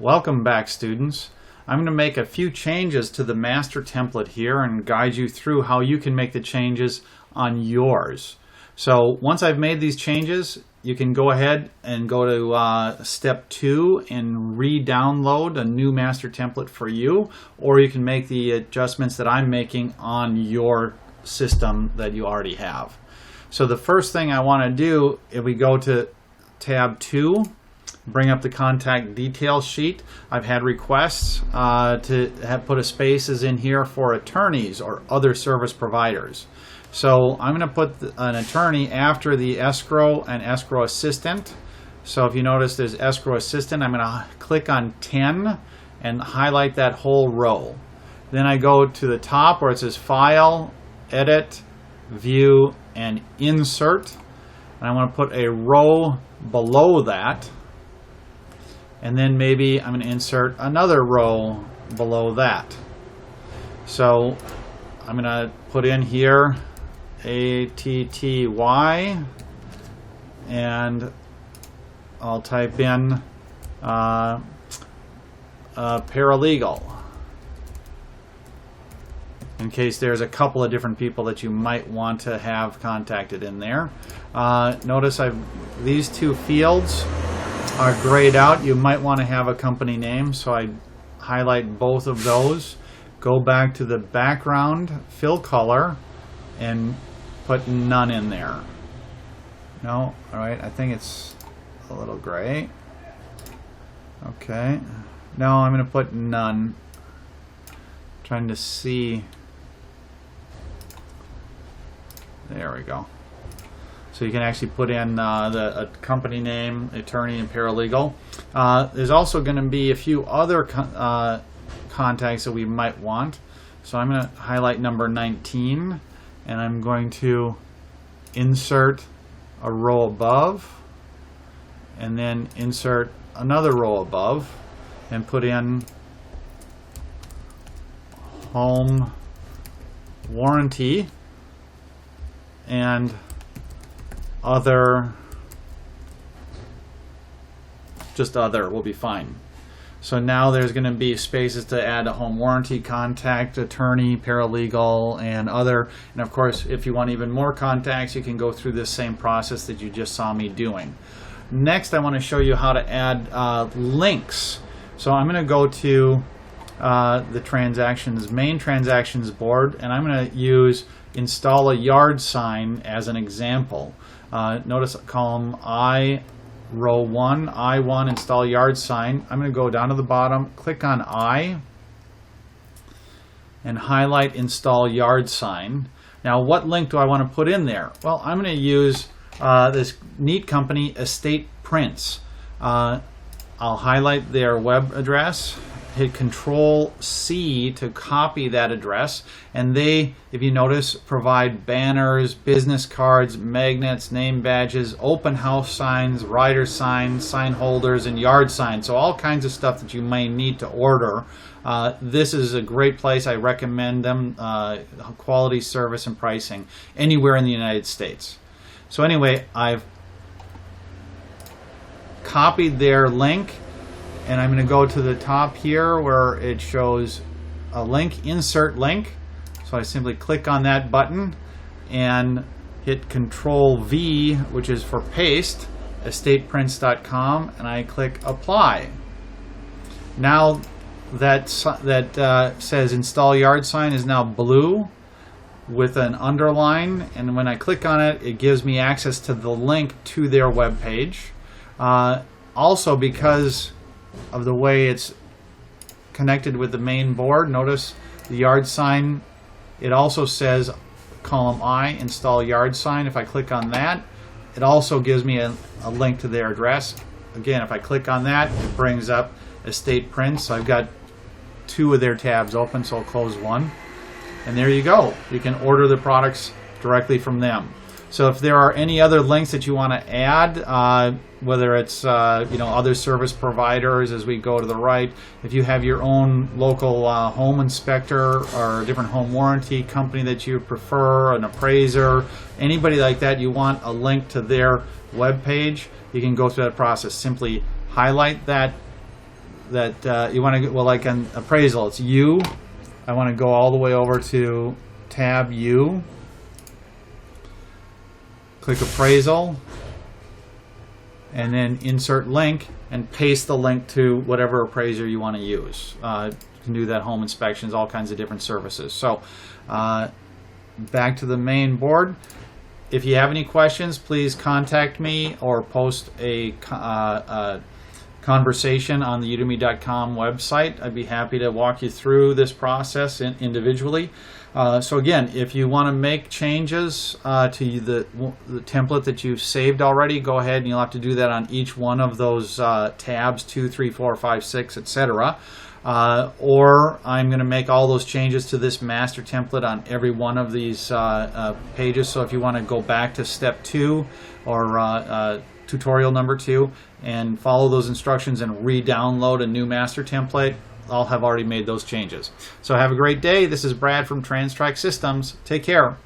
Welcome back, students. I'm going to make a few changes to the master template here and guide you through how you can make the changes on yours. So once I've made these changes, you can go ahead and go to step 2 and re-download a new master template for you, or you can make the adjustments that I'm making on your system that you already have. So the first thing I want to do, if we go to tab 2, bring up the contact details sheet. I've had requests to have put a spaces in here for attorneys or other service providers. So I'm going to put an attorney after the escrow and escrow assistant. So if you notice there's escrow assistant, I'm going to click on 10 and highlight that whole row. Then I go to the top where it says File, Edit, View, and Insert. And I want to put a row below that. And then maybe I'm going to insert another row below that. So I'm going to put in here ATTY, and I'll type in paralegal, in case there's a couple of different people that you might want to have contacted in there. Notice these two fields are grayed out. You might want to have a company name, so I highlight both of those. Go back to the background, fill color, and put none in there. No, all right, I think it's a little gray. Okay, no, I'm going to put none. Trying to see. There we go. So you can actually put in a company name, attorney, and paralegal. There's also going to be a few other contacts that we might want. So I'm going to highlight number 19, and I'm going to insert a row above, and then insert another row above, and put in home warranty and other, just other will be fine. So now there's going to be spaces to add a home warranty contact, attorney, paralegal, and other. And of course, if you want even more contacts, you can go through this same process that you just saw me doing. Next, I want to show you how to add links. So I'm going to go to the main transactions board, and I'm going to use install a yard sign as an example. Notice column I, row 1, I1, install yard sign. I'm going to go down to the bottom, click on I, and highlight install yard sign. Now, what link do I want to put in there? Well, I'm going to use this neat company, Estate Prints. I'll highlight their web address, hit Control-C to copy that address, and they, if you notice, provide banners, business cards, magnets, name badges, open house signs, rider signs, sign holders, and yard signs. So all kinds of stuff that you may need to order. This is a great place. I recommend them. Quality, service, and pricing anywhere in the United States. So anyway, I've copied their link, and I'm going to go to the top here where it shows a link, insert link. So I simply click on that button and hit Control-V, which is for paste, estateprints.com, and I click apply. Now that says install yard sign is now blue with an underline, and when I click on it, it gives me access to the link to their web page. Also, because of the way it's connected with the main board, notice the yard sign, it also says column I, install yard sign. If I click on that, it also gives me a link to their address. Again, if I click on that, it brings up Estate Prints. So I've got 2 of their tabs open, so I'll close one. And there you go. You can order the products directly from them. So if there are any other links that you want to add, whether it's other service providers, as we go to the right, if you have your own local home inspector or a different home warranty company that you prefer, an appraiser, anybody like that, you want a link to their web page, you can go through that process. Simply highlight that that you want to, well, like on appraisal, it's U. I want to go all the way over to tab U. Click appraisal. And then insert link and paste the link to whatever appraiser you want to use. You can do that, home inspections, all kinds of different services. So back to the main board. If you have any questions, please contact me or post a conversation on the udemy.com website. I'd be happy to walk you through this process individually. So again, if you want to make changes to the template that you've saved already, go ahead, and you'll have to do that on each one of those tabs, 2, 3, 4, 5, 6, etc. Or I'm going to make all those changes to this master template on every one of these pages. So if you want to go back to step 2 or tutorial number 2 and follow those instructions and re-download a new master template, I'll have already made those changes. So have a great day. This is Brad from TRANS-TRAC Systems. Take care.